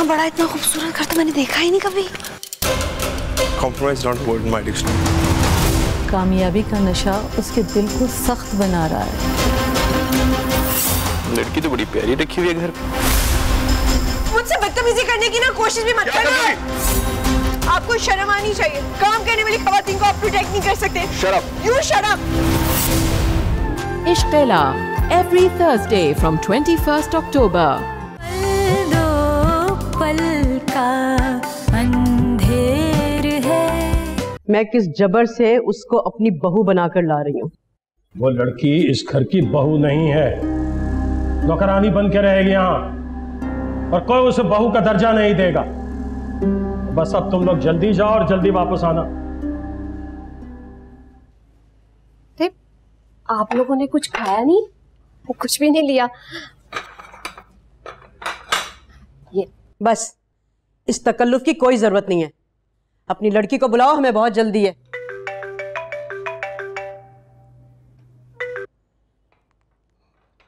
बड़ा इतना खूबसूरत घर तो मैंने देखा ही नहीं कभी। Compromise not a word in my dictionary. कामयाबी का नशा उसके दिल को सख्त बना रहा है। लड़की तो बड़ी प्यारी रखी हुई है घर पे। मुझसे बदतमीजी करने की ना कोशिश भी मत करना। आपको शर्म आनी चाहिए। काम करने वाली खवातीन को आप प्रोटेक्ट नहीं कर सकते। Shut up. You shut up. Ishqela every Thursday from 21st October. मैं किस जबर से उसको अपनी बहू बनाकर ला रही हूँ। वो लड़की इस घर की बहू नहीं है, नौकरानी बन के रहेगी यहाँ, और कोई उसे बहू का दर्जा नहीं देगा। बस अब तुम लोग जल्दी जाओ और जल्दी वापस आना। आप लोगों ने कुछ खाया नहीं? वो कुछ भी नहीं लिया। ये बस, इस तकल्लुफ की कोई जरूरत नहीं है। अपनी लड़की को बुलाओ, हमें बहुत जल्दी है।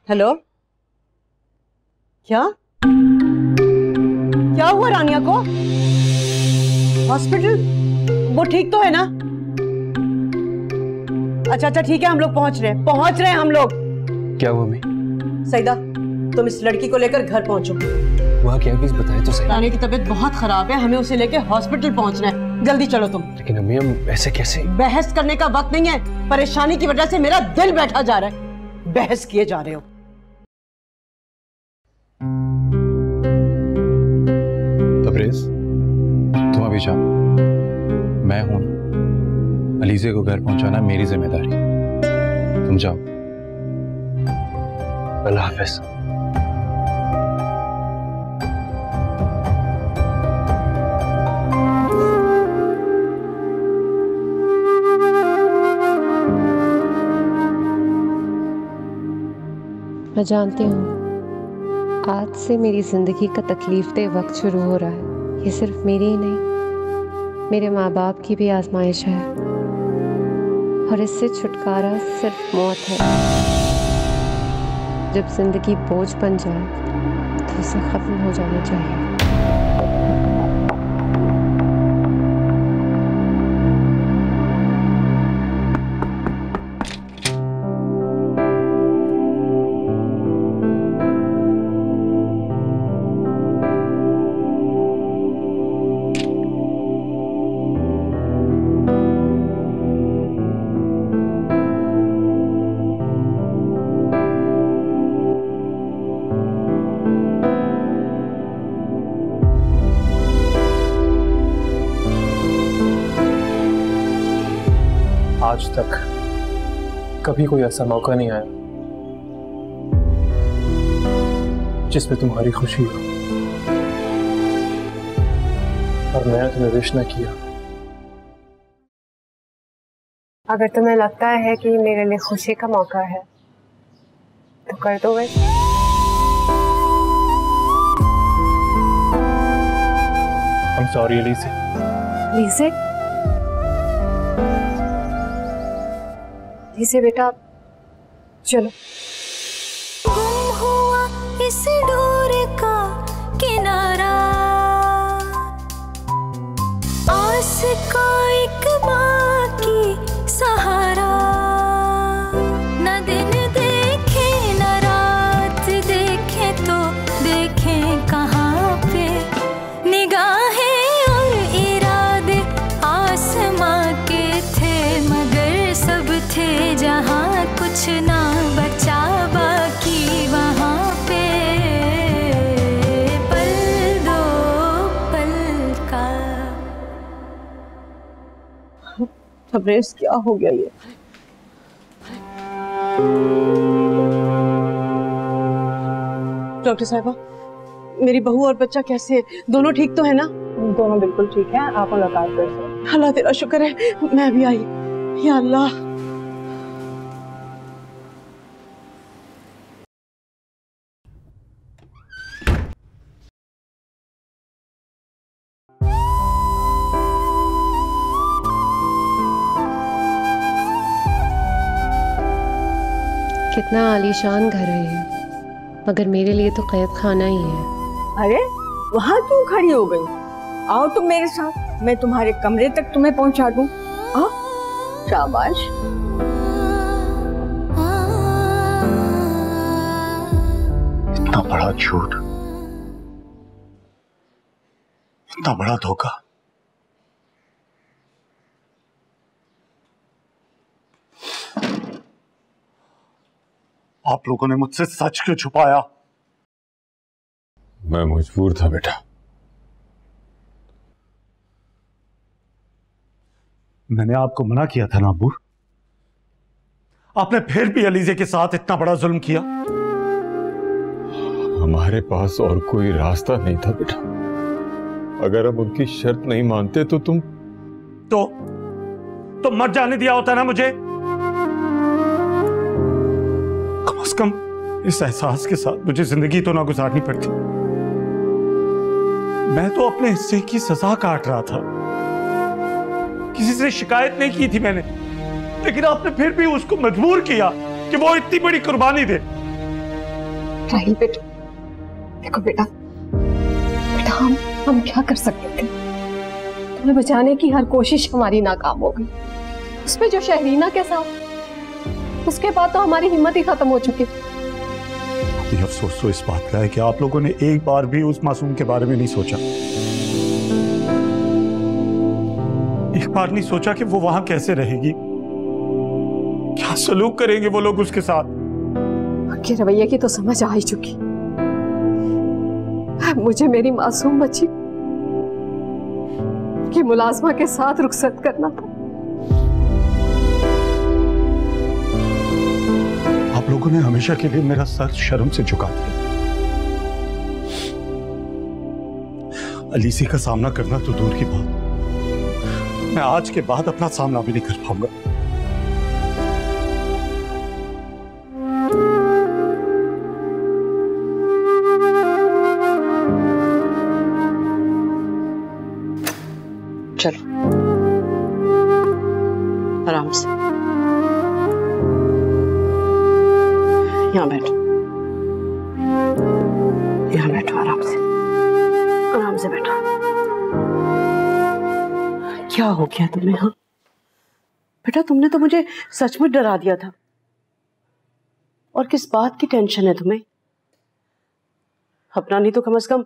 हेलो, क्या हुआ रानिया को? हॉस्पिटल? वो ठीक तो है ना? अच्छा ठीक है, हम लोग पहुंच रहे हैं हम लोग। क्या हुआ मम्मी? सईदा, तुम इस लड़की को लेकर घर पहुंचो। वहाँ क्या प्लीज बताए तो सही। रानी की तबीयत बहुत खराब है, हमें उसे लेकर हॉस्पिटल पहुंचना है। जल्दी चलो तुम। लेकिन अम्मी, हम ऐसे कैसे? बहस करने का वक्त नहीं है। परेशानी की वजह से मेरा दिल बैठा जा रहा है। बहस किए जा रहे हो। तबरेज, तुम अभी जाओ, मैं हूं ना। अलीज़े को घर पहुंचाना मेरी जिम्मेदारी। तुम जाओ। अल्लाह हाफिज। मैं जानती हूँ आज से मेरी जिंदगी का तकलीफ वक्त शुरू हो रहा है। ये सिर्फ मेरी ही नहीं, मेरे माँ बाप की भी आजमाइश है, और इससे छुटकारा सिर्फ मौत है। जब जिंदगी बोझ बन जाए तो उसे खत्म हो जाना चाहिए। आज तक कभी कोई ऐसा मौका नहीं आया जिसमें तुम्हारी खुशी हो और मैंने तुम्हें विश न किया। अगर तुम्हें लगता है कि मेरे लिए खुशी का मौका है तो कर दो वैसे। I'm sorry Alizeh. लीज़े? लीज़े बेटा, चलो। गुम हुआ इस डोर का किनारा, आस का एक बाकी सहारा, न दिन देखे न रात देखे तो देखे कहाँ पे, निगाहें और इरादे आसमां के थे मगर सब थे जहाँ कुछ ना बचा बाकी वहाँ पे, पल दो पल का। तबरेज़, क्या हो गया ये? डॉक्टर साहिबा, मेरी बहू और बच्चा कैसे है? दोनों ठीक तो है ना? दोनों बिल्कुल ठीक हैं। आप मुलाकात कर सकते। अल्लाह तेरा शुक्र है, मैं भी आई। या अल्लाह। कितना आलीशान घर है ये, मगर मेरे लिए तो कैद खाना ही है। अरे वहाँ क्यों खड़ी हो गई? आओ तुम मेरे साथ, मैं तुम्हारे कमरे तक तुम्हें पहुंचा दूं। आओ, शाबाश। इतना बड़ा झूठ, इतना बड़ा धोखा। आप लोगों ने मुझसे सच क्यों छुपाया? मैं मजबूर था बेटा। मैंने आपको मना किया था ना अब्बू। आपने फिर भी अलीजे के साथ इतना बड़ा जुल्म किया। हमारे पास और कोई रास्ता नहीं था बेटा। अगर हम उनकी शर्त नहीं मानते तो तुम तो मर जाने दिया होता ना मुझे। कम से कम इस एहसास के साथ मुझे जिंदगी तो ना गुजारनी पड़ती। मैं तो अपने हिस्से की सजा काट रहा था। किसी से शिकायत नहीं की थी मैंने, लेकिन आपने फिर भी उसको मजबूर किया कि वो इतनी बड़ी कुर्बानी दे। राहिल बेटा, देखो बेटा, हम क्या कर सकते थे? तुम्हें बचाने की हर कोशिश हमारी नाकाम हो गई। उसमें जो शहरीना के साथ, उसके बाद तो हमारी हिम्मत ही खत्म हो चुकी। अभी अफसोस तो इस बात का है कि आप लोगों ने एक बार भी उस मासूम के बारे में नहीं सोचा। एक बार नहीं सोचा कि वो वहां कैसे रहेगी, क्या सलूक करेंगे वो लोग उसके साथ। उनके रवैये की तो समझ आ ही चुकी। मुझे मेरी मासूम बच्ची की मुलाजमा के साथ रुखसत करना था। आप लोगों ने हमेशा के लिए मेरा सर शर्म से झुका दिया। अलीसी का सामना करना तो दूर की बात, मैं आज के बाद अपना सामना भी नहीं कर पाऊंगा। चलो आराम से यहाँ बैठो, यहाँ बैठो, आराम से बैठो। क्या हो गया तुम्हें? हाँ बेटा, तुमने तो मुझे सचमुच डरा दिया था। और किस बात की टेंशन है तुम्हें? अपना नहीं तो कम से कम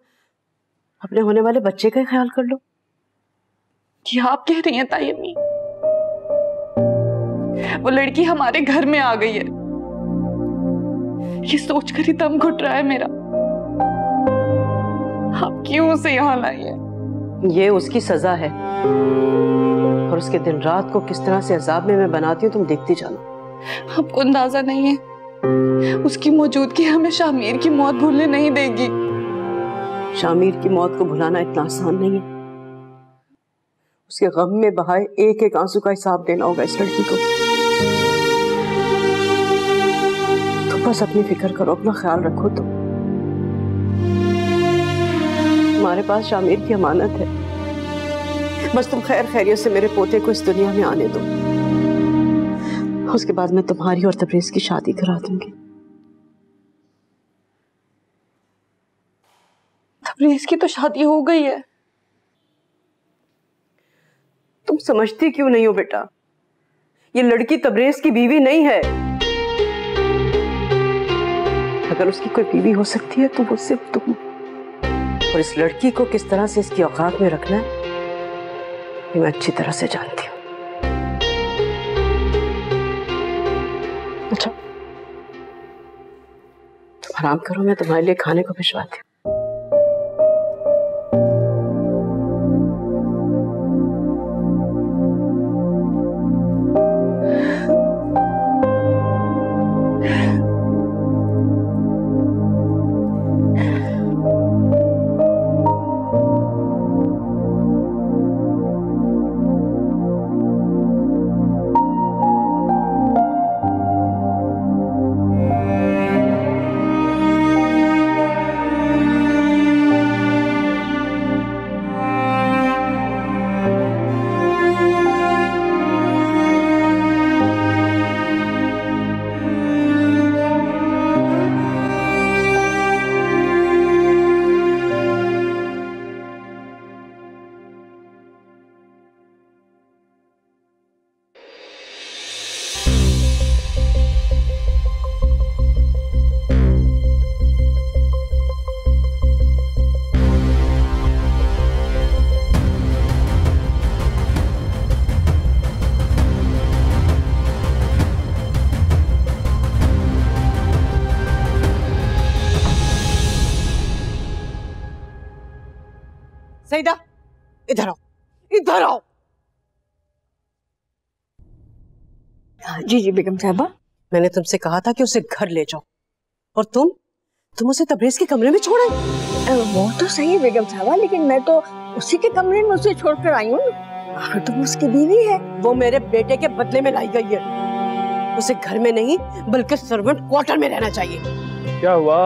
अपने होने वाले बच्चे का ख्याल कर लो। क्या आप कह रही हैं ताई अम्मी? वो लड़की हमारे घर में आ गई है, ये सोचकर ही दम घुट रहा है मेरा। आप क्यों उसे यहाँ लाई है? ये उसकी सजा है, और उसके दिन रात को किस तरह से अजाब में मैं बनाती हूँ तुम देखती जाना। आपको अंदाजा नहीं है, उसकी मौजूदगी हमें शामिर की मौत भूलने नहीं देगी। शामिर की मौत को भुलाना इतना आसान नहीं है। उसके गम में बहाए एक एक आंसू का हिसाब देना होगा इस लड़की को। तो बस अपनी फिक्र करो, अपना ख्याल रखो। तुम्हारे पास शामिर की अमानत है, बस तुम खैर खैरियत से मेरे पोते को इस दुनिया में आने दो। उसके बाद मैं तुम्हारी और तबरेज की शादी करा दूंगी। तबरेज की तो शादी हो गई है। तुम समझती क्यों नहीं हो बेटा? ये लड़की तबरेज की बीवी नहीं है। अगर उसकी कोई बीवी हो सकती है तो वो सिर्फ तुम। और इस लड़की को किस तरह से इसकी औकात में रखना है ये मैं अच्छी तरह से जानती हूँ। अच्छा तुम आराम करो, मैं तुम्हारे लिए खाने को भिजवाती हूँ। सईदा, इधर आओ, इधर आओ। जी जी बेगम साहबा। मैंने तुमसे कहा था कि उसे घर ले जाओ, और तुम उसे तबरेज के कमरे में छोड़ आई। वो तो सही है बेगम साहबा, लेकिन मैं तो उसी के कमरे में उसे छोड़कर आई हूँ। आखिर तुम उसकी बीवी है। वो मेरे बेटे के बदले में लाई गई है। उसे घर में नहीं बल्कि सर्वेंट क्वार्टर में रहना चाहिए। क्या हुआ?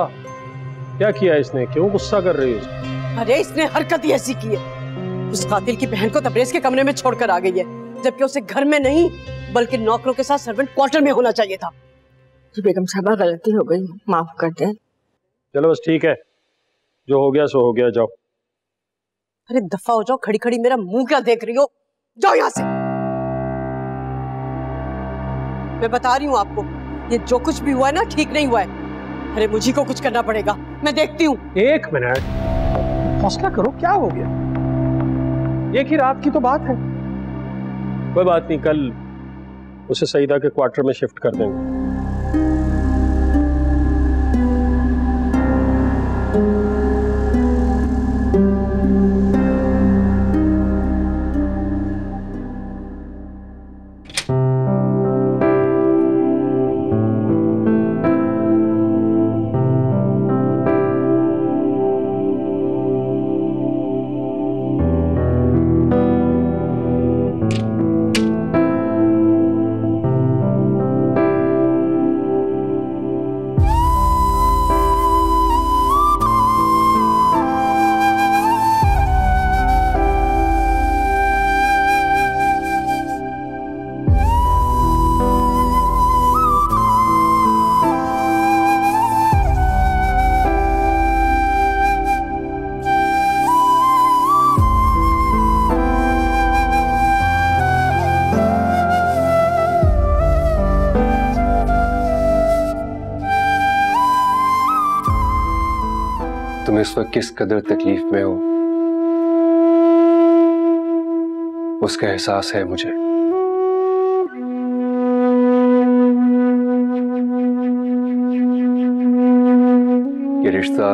क्या किया इसने? क्यों गुस्सा कर रही है? अरे इसने हरकत ही ऐसी की है। उस कातिल की बहन को तबरेज के कमरे में छोड़कर आ गई है, जबकि उसे घर में नहीं बल्कि नौकरों के साथ सर्वेंट क्वार्टर में होना चाहिए था। जी बेगम साहबा, गलती हो गई, माफ कर दें। चलो बस ठीक है, जो हो गया सो हो गया, जाओ। अरे दफा हो जाओ, खड़ी खड़ी मेरा मुंह क्या देख रही हो? जाओ यहाँ से। मैं बता रही हूँ आपको, ये जो कुछ भी हुआ है ना, ठीक नहीं हुआ है। अरे मुझे को कुछ करना पड़ेगा, मैं देखती हूँ। 1 मिनट, हौसला करो, क्या हो गया? एक ही रात की तो बात है, कोई बात नहीं, कल उसे सईदा के क्वार्टर में शिफ्ट कर देंगे। तुम इस वक्त किस कदर तकलीफ में हो उसका एहसास है मुझे। ये रिश्ता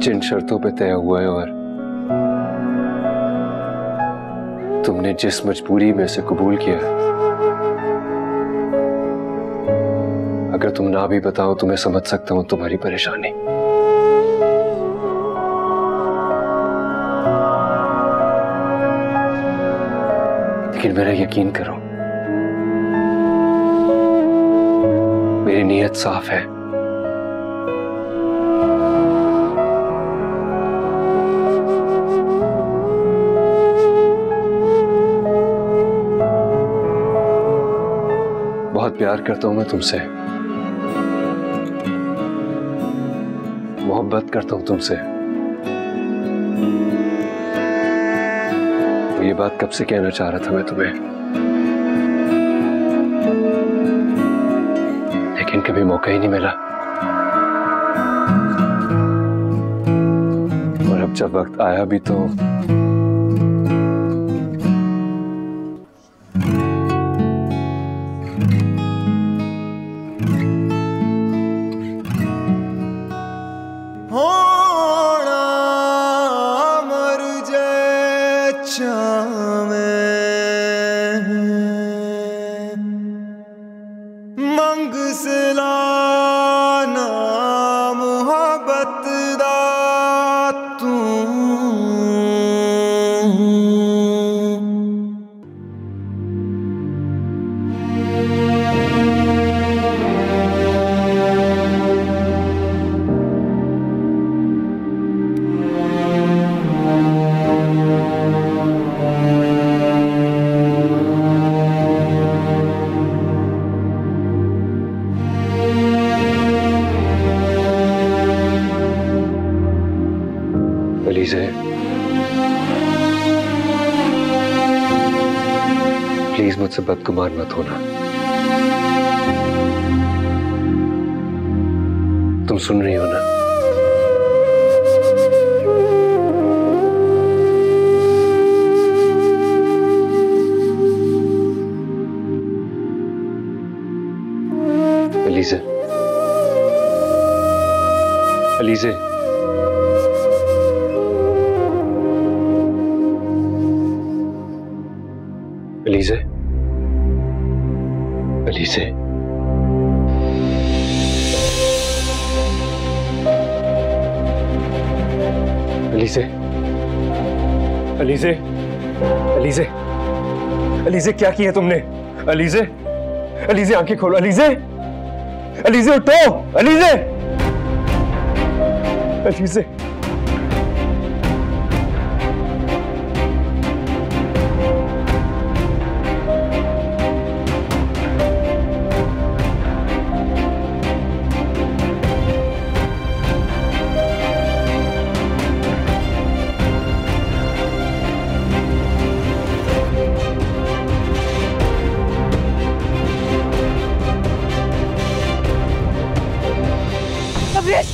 जिन शर्तों पे तय हुआ है और तुमने जिस मजबूरी में से कबूल किया है, अगर तुम ना भी बताओ तो मैं समझ सकता हूं तुम्हारी परेशानी। लेकिन मेरा यकीन करो, मेरी नीयत साफ है। बहुत प्यार करता हूं मैं तुमसे, मोहब्बत करता हूं तुमसे। ये बात कब से कहना चाह रहा था मैं तुम्हें, लेकिन कभी मौका ही नहीं मिला। और अब जब वक्त आया भी तो प्लीज मुझसे बदगुमान मत होना। तुम सुन रही हो ना? अलीज़े, अलीज़े, अलीज़े, अलीज़े, अलीज़े, अलीज़े, अलीज़े, अलीज़े क्या किया तुमने? अलीज़े, अलीज़े आंखें खोलो, अलीज़े, अलीज़े उठो, अलीज़े, अलीज़े।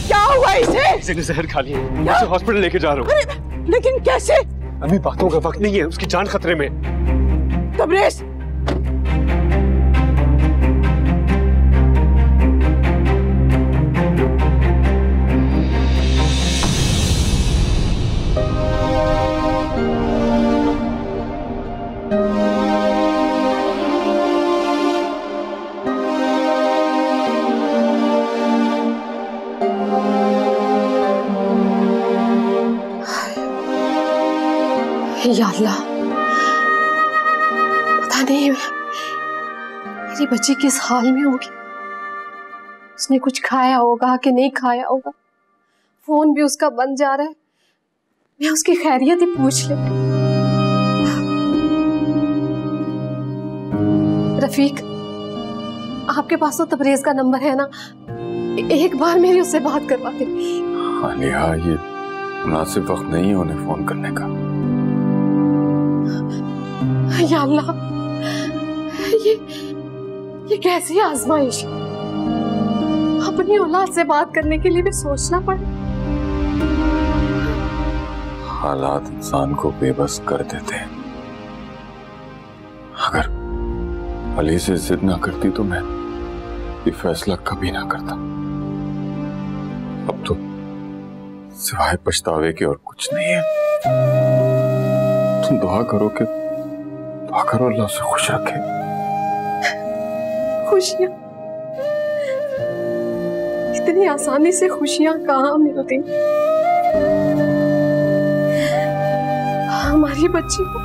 क्या हुआ इसे? इसे ने जहर खा लिया, मैं उसे हॉस्पिटल लेके जा रहा हूँ। लेकिन कैसे? अभी बातों का वक्त नहीं है, उसकी जान खतरे में। तबरेज, या अल्लाह, पता नहीं मेरी बच्ची किस हाल में होगी। उसने कुछ खाया होगा कि नहीं खाया होगा। फोन भी उसका बंद जा रहा है। मैं उसकी खैरियत ही पूछ ले। रफीक, आपके पास तो तबरेज का नंबर है ना? एक बार मेरी उससे बात करवा दे। आलिया, ये मुनासिब वक्त नहीं है उन्हें फोन करने का। या अल्लाह, ये कैसी आजमाइश? अपनी औलाद से बात करने के लिए भी सोचना पड़े। हालात इंसान को बेबस कर देते हैं। अगर अली से जिद ना करती तो मैं ये फैसला कभी ना करता। अब तो सिवाय पछतावे के और कुछ नहीं है। तुम दुआ करो अल्लाह उसे खुश रखे। खुशियां इतनी आसानी से खुशियां कहाँ मिलती? हमारी बच्ची को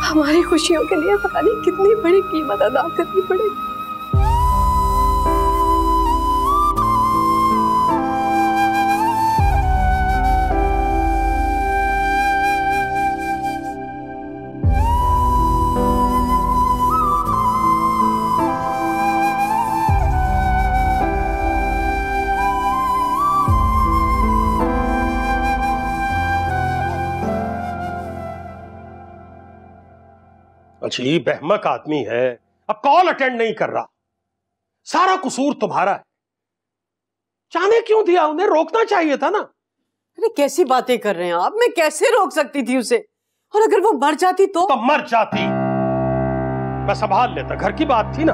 हमारी खुशियों के लिए पता नहीं कितनी बड़ी कीमत अदा करनी पड़ेगी। अजीब अहमक आदमी है, अब कॉल अटेंड नहीं कर रहा। सारा कसूर तुम्हारा है। जाने क्यों दिया? उन्हें रोकना चाहिए था ना। अरे कैसी बातें कर रहे हैं आप? मैं कैसे रोक सकती थी उसे? और अगर वो मर जाती तो मर जाती, मैं संभाल लेता। घर की बात थी ना।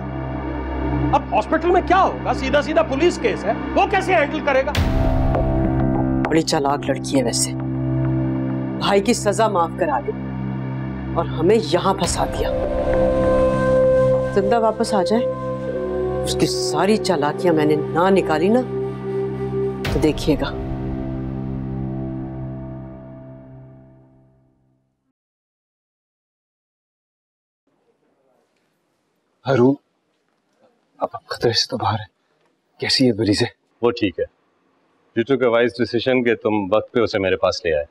अब हॉस्पिटल में क्या होगा? सीधा सीधा पुलिस केस है, वो कैसे हैंडल करेगा? बड़ी चालाक लड़की है वैसे। भाई की सजा माफ करा दी और हमें यहां फंसा दिया। जिंदा वापस आ जाए, उसकी सारी चालाकियां मैंने ना निकाली ना तो देखिएगा। हरू, अब खतरे से तो बाहर है। कैसी है बरीज़े? वो ठीक है। You took a wise decision कि तुम वक्त पे उसे मेरे पास ले आए।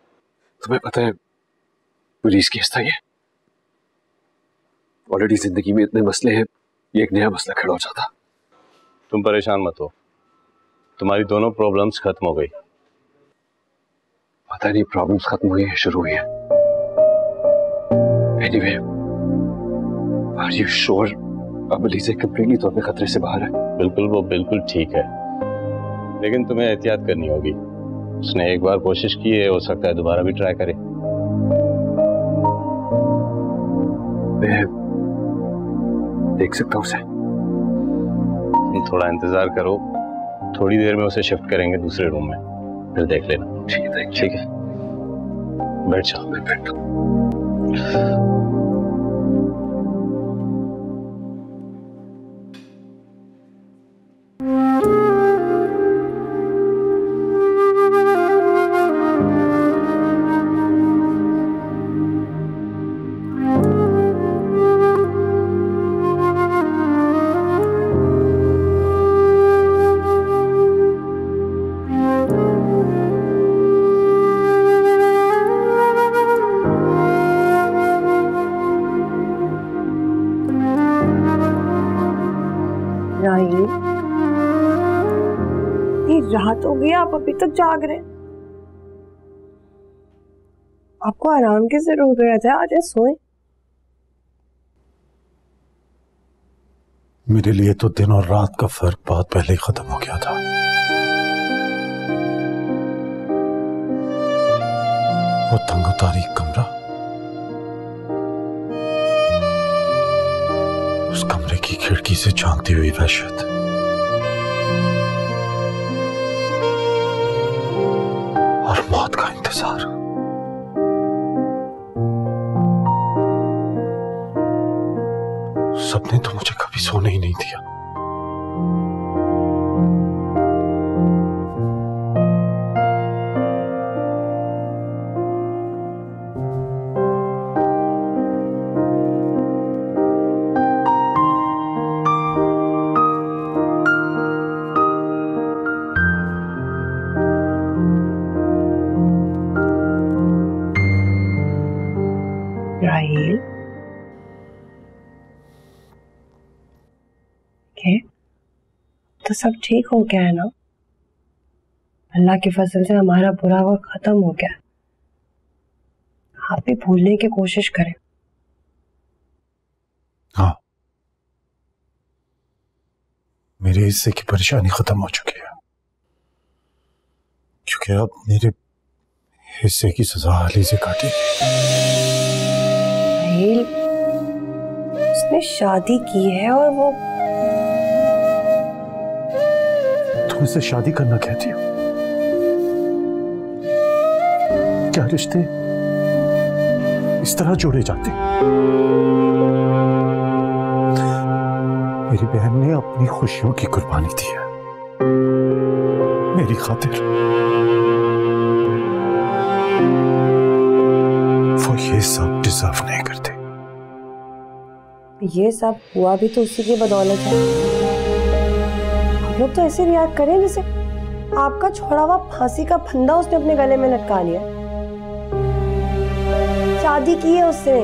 तुम्हें पता है पुलिस केस था ये। ऑलरेडी जिंदगी में इतने मसले हैं, ये एक नया मसला खड़ा हो जाता। तुम परेशान मत हो, तुम्हारी दोनों प्रॉब्लम्स खत्म हो गई। पता नहीं प्रॉब्लम्स खत्म हुई है शुरू हुई है। एनीवे, आर यू श्योर अब अलीज़े कंप्लीटली तौर पे खतरे से बाहर है? बिल्कुल, वो बिल्कुल ठीक है, लेकिन तुम्हें एहतियात करनी होगी। उसने एक बार कोशिश की है, हो सकता है दोबारा भी ट्राई करे। मैं देख सकता हूँ उसे? तुम थोड़ा इंतजार करो, थोड़ी देर में उसे शिफ्ट करेंगे दूसरे रूम में, फिर देख लेना। ठीक है, ठीक है, बैठ जाओ। मैं बैठता हूँ। रात हो गई, आप अभी तक जाग रहे हैं। आपको आराम की जरूरत है, आज सोए। मेरे लिए तो दिन और रात का फर्क बहुत पहले ही खत्म हो गया था। वो तंगो तारीख कमरा, उस कमरे की खिड़की से झांकती हुई वहशत, और मौत का इंतजार। सपने तो मुझे कभी सोने ही नहीं दिया। राहील, तो सब ठीक हो गया है ना? अल्लाह के फजल से हमारा बुरा वक्त खत्म हो गया। आप भी भूलने की कोशिश करें। हाँ, मेरे हिस्से की परेशानी खत्म हो चुकी है, क्योंकि अब मेरे हिस्से की सजा अली से काटी। राहील, उसने शादी की है और वो तुमसे शादी करना कहती हो? क्या रिश्ते इस तरह जोड़े जाते? मेरी बहन ने अपनी खुशियों की कुर्बानी दी है मेरी खातिर। वो ये सब डिजर्व नहीं करते। ये सब हुआ भी तो उसी की बदौलत है। लोग तो ऐसे रिएक्ट करें जैसे आपका छोड़ा हुआ फांसी का फंदा उसने अपने गले में लटका लिया। शादी की है उसने,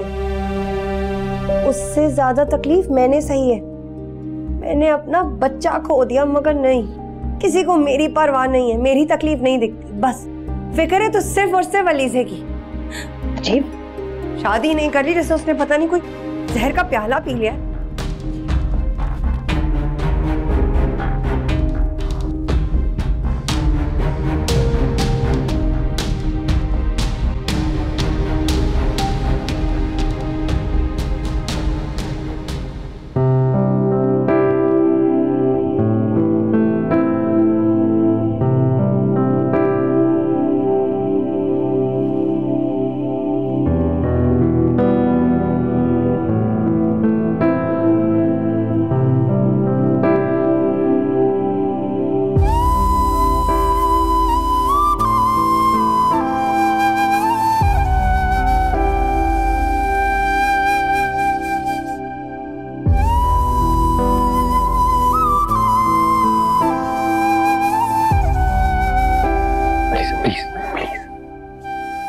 उससे ज्यादा तकलीफ मैंने सही है। मैंने अपना बच्चा खो दिया, मगर नहीं, किसी को मेरी परवाह नहीं है, मेरी तकलीफ नहीं दिखती। बस फिक्र है तो सिर्फ और सिर्फ अलीज़े की। अजीब, शादी नहीं कर रही जैसे उसने पता नहीं कोई जहर का प्याला पी लिया।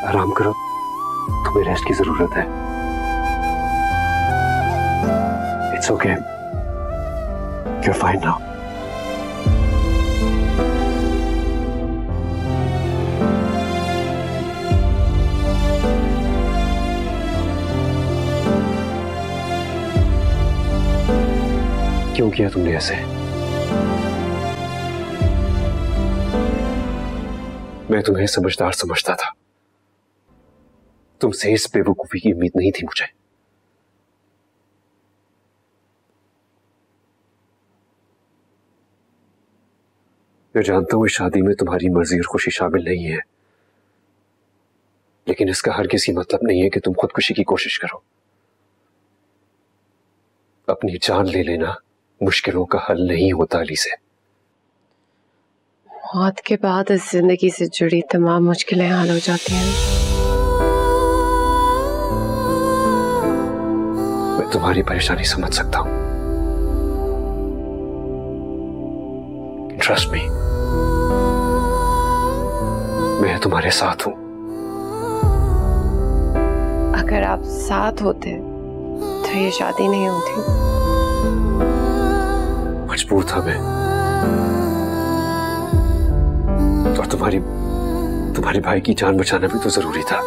आराम करो, तुम्हें रेस्ट की जरूरत है। It's okay, you are fine now. क्यों किया तुमने ऐसे? मैं तुम्हें समझदार समझता था, तुमसे इस बेवकूफी की उम्मीद नहीं थी मुझे। मैं जानता हूं इस शादी में तुम्हारी मर्जी और खुशी शामिल नहीं है, लेकिन इसका हर किसी मतलब नहीं है कि तुम खुदकुशी की कोशिश करो। अपनी जान ले लेना मुश्किलों का हल नहीं होता अली से। मौत के बाद इस जिंदगी से जुड़ी तमाम मुश्किलें हल हो जाती हैं। मैं तुम्हारी परेशानी समझ सकता हूं। ट्रस्ट मी, मैं तुम्हारे साथ हूं। अगर आप साथ होते तो ये शादी नहीं होती। मजबूर था मैं, और तुम्हारे भाई की जान बचाना भी तो जरूरी था।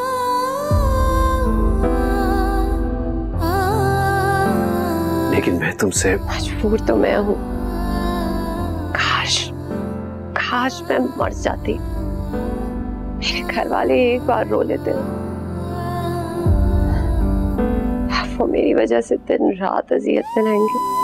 लेकिन मैं तुमसे मजबूर तो मैं हूं। काश मैं मर जाती। मेरे घर वाले एक बार रो लेते। वो मेरी वजह से दिन रात अजियत में रहेंगे।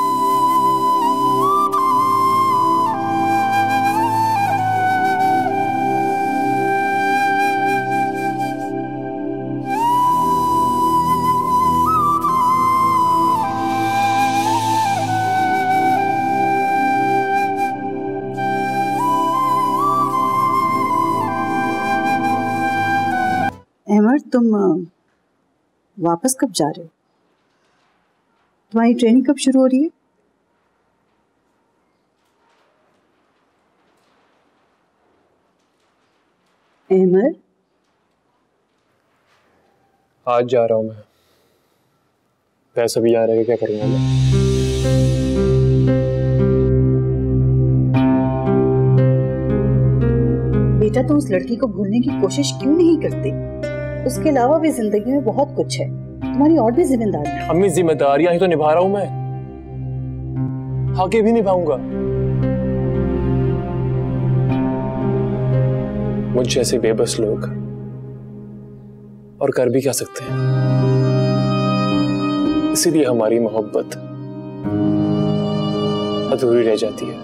अहमद, तुम वापस कब जा रहे हो? तुम्हारी ट्रेनिंग कब शुरू हो रही है? अहमद, आज जा रहा हूं मैं। पैसा भी जा रहा है, क्या करूंगा मैं? बेटा, तुम उस लड़की को भूलने की कोशिश क्यों नहीं करते? उसके अलावा भी जिंदगी में बहुत कुछ है। तुम्हारी और भी जिम्मेदारियां हैं। अम्मी, जिम्मेदारियां ही तो निभा रहा हूं मैं, आगे भी निभाऊंगा। मुझ जैसे बेबस लोग और कर भी क्या सकते हैं। इसीलिए हमारी मोहब्बत अधूरी रह जाती है।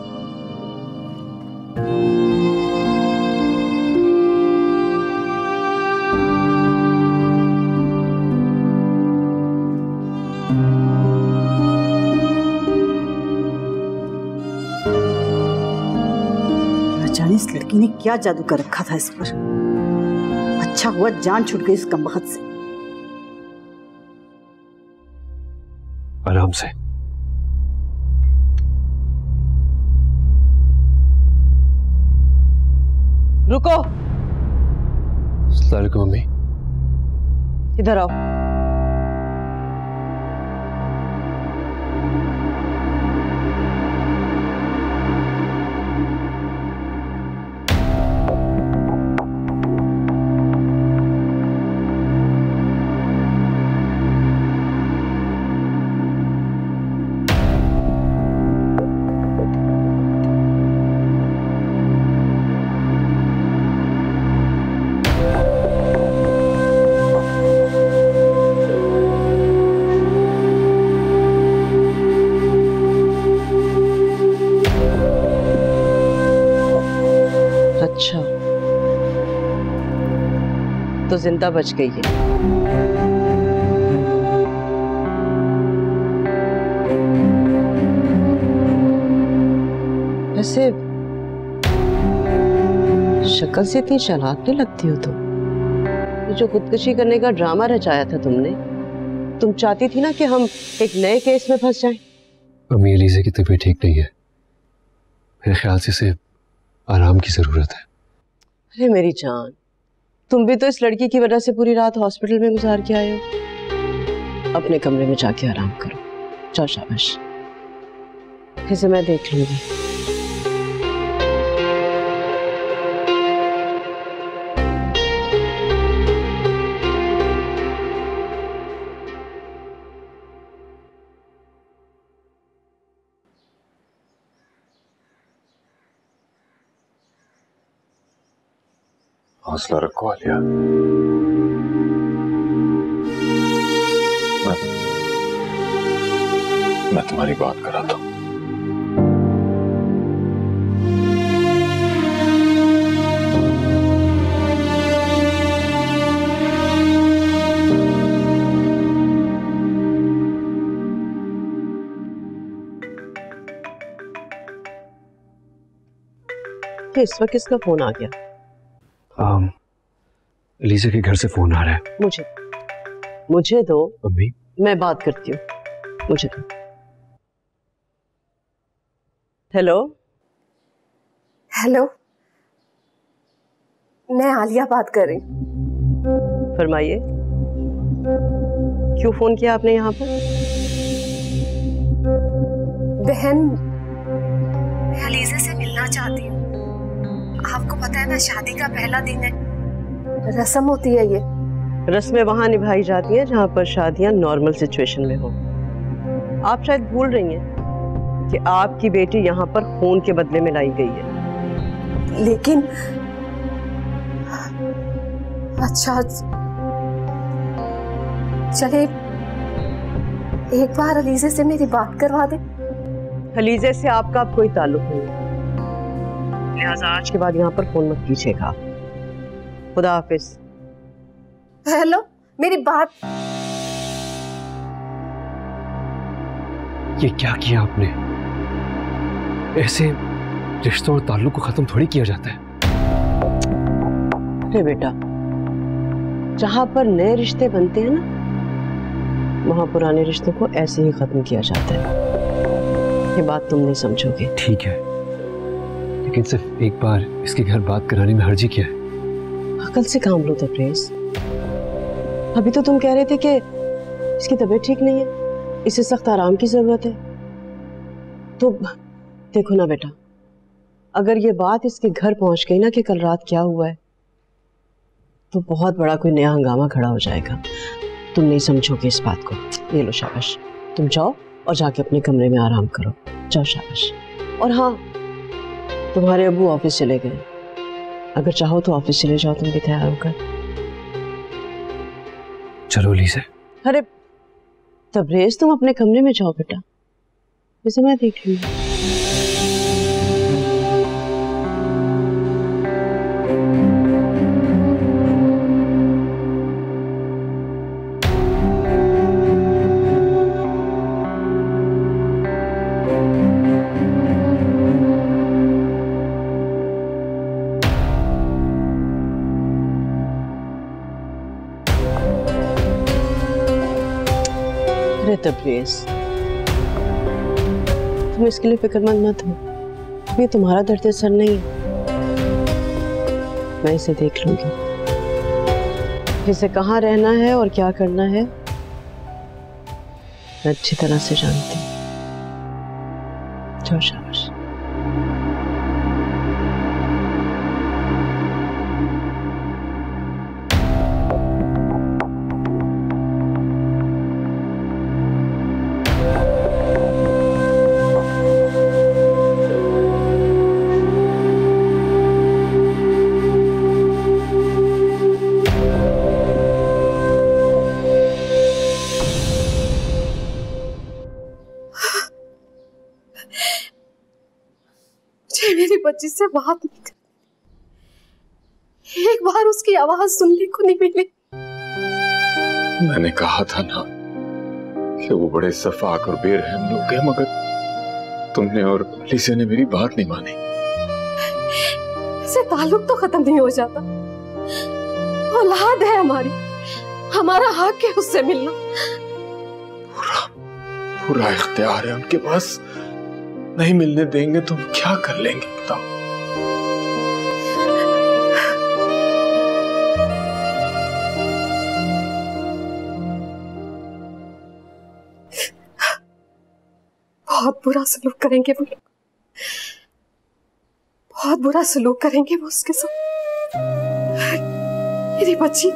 इस लड़की ने क्या जादू कर रखा था इस पर। अच्छा हुआ जान छूट गई इस कमबख्त से। आराम से। रुको। अस्सलाम वालेकुम मम्मी। इधर आओ। अच्छा, तो जिंदा बच गई है। वैसे शक्ल से इतनी चालाक नहीं लगती हो तुम। ये जो खुदकुशी करने का ड्रामा रचाया था तुमने, तुम चाहती थी ना कि हम एक नए केस में फंस जाएं। अम्मी, अलीज़ा की तबीयत ठीक नहीं है। मेरे ख्याल से इसे आराम की जरूरत है। अरे मेरी जान, तुम भी तो इस लड़की की वजह से पूरी रात हॉस्पिटल में गुजार के आए हो। अपने कमरे में जाके आराम करो। जाओ, शाबाश। इसे मैं देख लूंगी। हौसला रखो आलिया। मैं तुम्हारी बात कराता हूं। इस वक्त किसका फोन आ गया? अलीज़ा के घर से फोन आ रहा है। मुझे दो। अम्मी, मैं बात करती हूँ। मुझे दो। हेलो। हेलो, मैं आलिया बात कर रही हूँ। फरमाइए, क्यों फोन किया आपने यहाँ पर? बहन, मैं अलीज़ा से मिलना चाहती हूँ। आपको पता है ना, शादी का पहला दिन है, रस्म होती है ये। रस्में वहां निभाई जाती हैं जहां पर शादियां नॉर्मल सिचुएशन में हो। आप शायद भूल रही हैं कि आपकी बेटी यहाँ पर खून के बदले में लाई गई है। लेकिन अच्छा चले, एक बार अलीजे से मेरी बात करवा दे। अलीजे से आपका अब कोई ताल्लुक नहीं है, लिहाजा आज के बाद यहाँ पर फोन मत कीजिएगा। खुदा हाफिज। हेलो, मेरी बात। ये क्या किया आपने? ऐसे रिश्तों और ताल्लुक को खत्म थोड़ी किया जाता है। अरे बेटा, जहां पर नए रिश्ते बनते हैं ना, वहां पुराने रिश्तों को ऐसे ही खत्म किया जाता है। ये बात तुम नहीं समझोगे। ठीक है, लेकिन सिर्फ एक बार इसके घर बात कराने में हर्जी क्या है? अकल से काम लो तब्रेज़। अभी तो तुम कह रहे थे कि इसकी तबीयत ठीक नहीं है, इसे सख्त आराम की जरूरत है। तो देखो ना बेटा, अगर ये बात इसके घर पहुंच गई ना कि कल रात क्या हुआ है, तो बहुत बड़ा कोई नया हंगामा खड़ा हो जाएगा। तुम नहीं समझोगे इस बात को। ये लो शाबाश, तुम जाओ और जाके अपने कमरे में आराम करो। जाओ शाबाश। और हाँ, तुम्हारे अब्बू ऑफिस चले गए, अगर चाहो तो ऑफिस चले जाओ तुम भी तैयार होकर। चलो लीज़ा। अरे तब्रेज़, तुम अपने कमरे में जाओ बेटा, जैसे मैं देख लूंगी। तब्रेज़, तुम इसके लिए फिक्रमंद मत हो। ये तुम्हारा दर्द सर नहीं है, मैं इसे देख लूंगी। इसे कहाँ रहना है और क्या करना है मैं अच्छी तरह से जानती हूँ। जाओ शाबाश। मेरी बच्ची से बात नहीं कर, एक बार उसकी आवाज सुनने को नहीं मिली। मैंने कहा था ना कि वो बड़े सफाक और बेरहम लोग हैं, मगर तुमने और अलीज़ा ने मेरी बात नहीं मानी। इससे ताल्लुक तो खत्म नहीं हो जाता। औलाद है हमारी, हमारा हक है उससे मिलना। पूरा इख्तियार है उनके पास, नहीं मिलने देंगे तो हम क्या कर लेंगे बताओ। बहुत बुरा सलूक करेंगे वो लोग, बहुत बुरा सलूक करेंगे वो उसके साथ। मेरी बच्ची,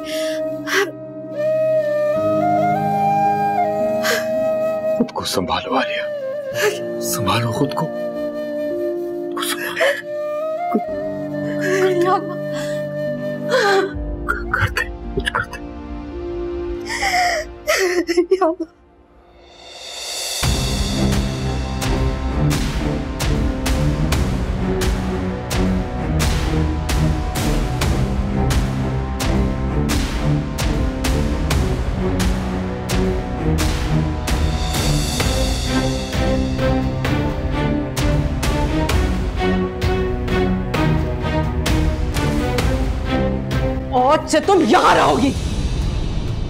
खुद को संभालो आलिया, संभालो खुद को। करते कुछ करते। या अल्लाह। आज से तुम यहां रहोगी।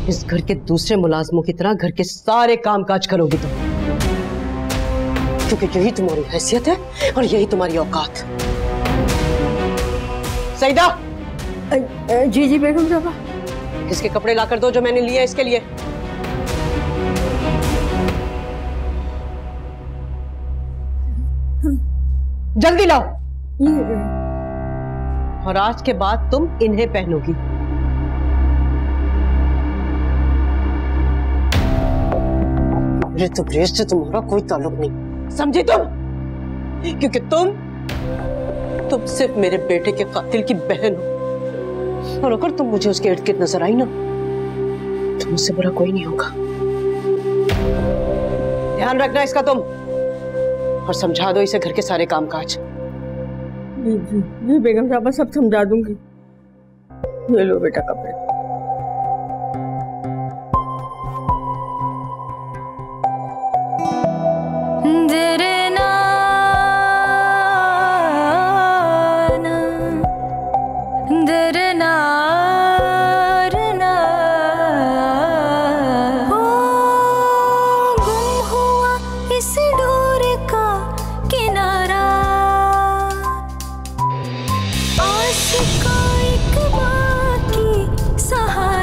इस घर के दूसरे मुलाजमों की तरह घर के सारे कामकाज करोगी तुम, क्योंकि यही तुम्हारी हैसियत है और यही तुम्हारी औकात। सईदा। जी जी बेगम साहबा। इसके कपड़े लाकर दो जो मैंने लिए इसके लिए। जल्दी लाओ। और आज के बाद तुम इन्हें पहनोगी। मेरे तो प्रेस से तुम्हारा कोई ताल्लुक नहीं, समझी तुम? क्योंकि तुम सिर्फ मेरे बेटे के कातिल की बहन हो, और अगर तुम मुझे उसके इर्द गिर्द नजर आई ना तो मुझसे बुरा कोई नहीं होगा। ध्यान रखना इसका तुम, और समझा दो इसे घर के सारे कामकाज। जी बेगम साहब, सब समझा दूंगी। ये लो बेटा कपड़े। का एक बाकी सहारा